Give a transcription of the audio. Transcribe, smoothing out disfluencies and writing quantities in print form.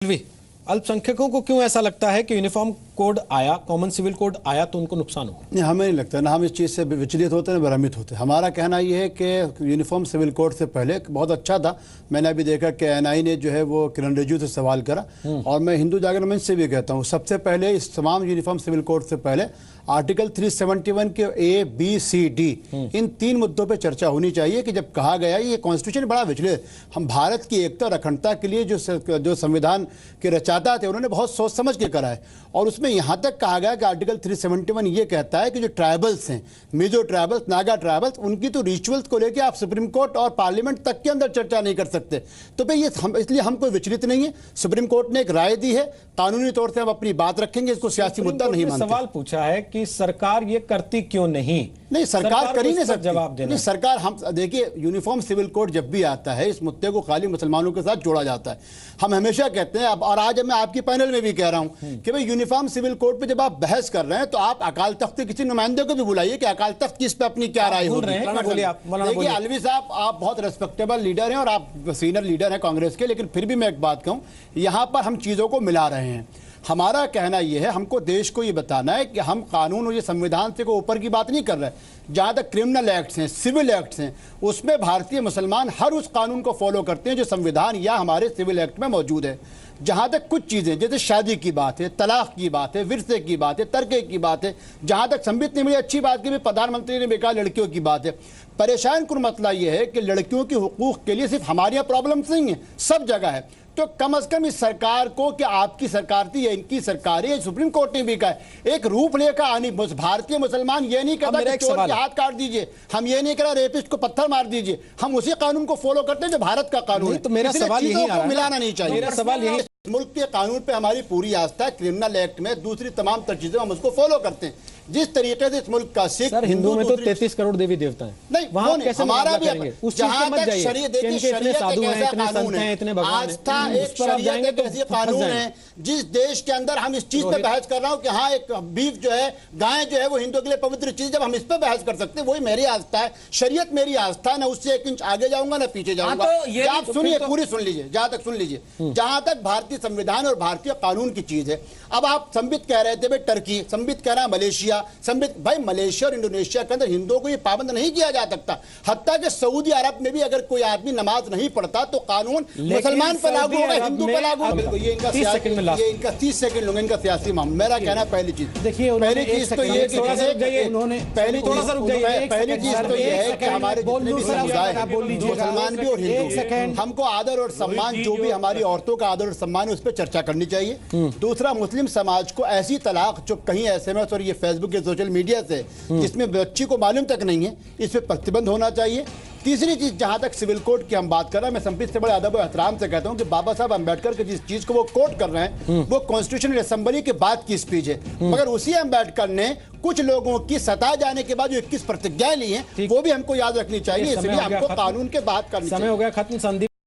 भी अल्पसंख्यकों को क्यों ऐसा लगता है कि यूनिफॉर्म कोड आया, कॉमन सिविल कोड आया तो उनको नुकसान होगा? नहीं, हमें नहीं लगता ना। हम इस चीज़ से विचलित होते हैं, भ्रमित होते हैं। हमारा कहना ये है कि यूनिफॉर्म सिविल कोड से पहले बहुत अच्छा था। मैंने अभी देखा कि एनआई ने जो है वो किरण रिजिजू से सवाल करा, और मैं हिंदू जागरण मंच से भी कहता हूँ, सबसे पहले इस तमाम यूनिफॉर्म सिविल कोड से पहले आर्टिकल 371 के ए, बी, सी, डी इन 3 मुद्दों पे चर्चा होनी चाहिए कि जब कहा गया ये कॉन्स्टिट्यूशन बड़ा विचलित, हम भारत की एकता और अखंडता के लिए जो संविधान के रचयिता थे उन्होंने बहुत सोच समझ के करा है, और उसमें यहाँ तक कहा गया कि आर्टिकल 371 ये कहता है कि जो ट्राइबल्स हैं, मिजो ट्राइबल्स, नागा ट्राइबल्स, उनकी तो रिचुअल्स को लेकर आप सुप्रीम कोर्ट और पार्लियामेंट तक के अंदर चर्चा नहीं कर सकते। तो भाई ये इसलिए हम कोई विचलित नहीं है। सुप्रीम कोर्ट ने एक राय दी है, कानूनी तौर से हम अपनी बात रखेंगे, इसको सियासी मुद्दा नहीं मानते। सवाल पूछा है कि सरकार ये करती क्यों नहीं? नहीं, सरकार कर ही नहीं सकती। जवाब देना। नहीं, सरकार, हम देखिए, यूनिफॉर्म सिविल कोड जब भी आता है इस मुद्दे को खाली मुसलमानों के साथ जोड़ा जाता है। हम हमेशा कहते हैं, और आज मैं आपकी पैनल में भी कह रहा हूं कि भाई यूनिफॉर्म सिविल कोड पे जब आप बहस कर रहे हैं तो आप अकाल तख्त के किसी नुमाइंदे को भी बुलाइए कि अकाल तख्त की इस पे अपनी क्या राय होगी। देखिए अलवी साहब, आप बहुत रेस्पेक्टेबल लीडर हैं और आप सीनियर लीडर हैं कांग्रेस के, लेकिन फिर भी मैं एक बात कहूं, यहां पर हम चीजों को मिला रहे हैं। हमारा कहना यह है, हमको देश को ये बताना है कि हम कानून और ये संविधान से कोई ऊपर की बात नहीं कर रहे हैं। जहाँ तक क्रिमिनल एक्ट्स हैं, सिविल एक्ट्स हैं, उसमें भारतीय मुसलमान हर उस कानून को फॉलो करते हैं जो संविधान या हमारे सिविल एक्ट में मौजूद है। जहाँ तक कुछ चीज़ें, जैसे शादी की बात है, तलाक की बात है, विरसे की बात है, तर्के की बात है, जहाँ तक संबित ने बड़ी अच्छी बात की, प्रधानमंत्री ने भी कहा लड़कियों की बात है। परेशान कुल मसला ये है कि लड़कियों के हुकूक के लिए सिर्फ हमारे यहाँ प्रॉब्लम्स नहीं है, सब जगह है। तो कम से कम इस सरकार को, कि आपकी सरकार थी या इनकी सरकार है, सुप्रीम कोर्ट ने भी कहा है, एक रूपरेखा आनी। भारतीय मुसलमान ये नहीं कहता कि चोर के हाथ काट दीजिए, हम ये नहीं कह रहा रेपिस्ट को पत्थर मार दीजिए, हम उसी कानून को फॉलो करते हैं जो भारत का कानून है। तो मेरा सवाल यही आ रहा है, मिलाना नहीं चाहिए। मेरा सवाल यही, मुल्क के कानून पे हमारी पूरी आस्था है, क्रिमिनल एक्ट में दूसरी तमाम तर चीजें हम उसको फॉलो करते हैं। जिस तरीके से इस मुल्क का सिख, हिंदू में तो 33 करोड़ देवी देवता हैं, नहीं वहां नहीं, कैसे हमारा भी उस चीज पे मत जाइए कि इतने साधु हैं, इतने संत हैं, इतने भगवान हैं। आस्था एक शरीयत एक ऐसी कानून है जिस देश के अंदर हम इस चीज पे बहस कर रहा हूं कि हाँ, एक बीफ जो है, गाय जो है, वो हिंदुओं के लिए पवित्र चीज, जब हम इस पे बहस कर सकते हैं, वही मेरी आस्था है, शरीयत मेरी आस्था है, ना उससे 1 इंच आगे जाऊंगा ना पीछे जाऊंगा। आप सुनिए, पूरी सुन लीजिए, जहां तक सुन लीजिए, जहां तक भारतीय संविधान और भारतीय कानून की चीज है। अब आप संबित कह रहे थे भाई टर्की, संबित कह रहा है मलेशिया, संबित भाई मलेशिया और इंडोनेशिया के अंदर हिंदुओं को ये पाबंद नहीं किया जा सकता। हत्ता के सऊदी अरब में भी अगर कोई आदमी नमाज नहीं पढ़ता तो कानून मुसलमान पर लागू होगा, हिंदू पर लागू होगा। ये इनका 30 सेकंड लूंगा, इनका सियासी मामला। मेरा कहना पहली चीज, देखिए, पहली चीज तो ये कि उन्होंने पहली चीज तो ये है कि हमारे जितने भी समुदाय हैं, मुसलमान भी और हिंदू, हमको आदर और सम्मान, जो भी हमारी औरतों का आदर और सम्मान है, उस पर चर्चा करनी चाहिए। दूसरा, मुस्लिम समाज को ऐसी तलाक जो कहीं SMS और ये फेसबुक के सोशल मीडिया से, जिसमें बच्ची को मालूम तक नहीं है, इस पर प्रतिबंध होना चाहिए। तीसरी चीज, जहां तक सिविल कोड की हम बात कर रहे हैं, मैं संबित से बड़े अदब और एहतराम से कहता हूं कि बाबा साहब अम्बेडकर की जिस चीज को वो कोट कर रहे हैं वो कॉन्स्टिट्यूशनल असेंबली के बाद की स्पीच है, मगर उसी अम्बेडकर ने कुछ लोगों की सताए जाने के बाद जो 21 प्रतिज्ञाएं ली हैं, वो भी हमको याद रखनी चाहिए। इसलिए हमको कानून के बात करनी चाहिए। समय हो गया खत्म। संदीप।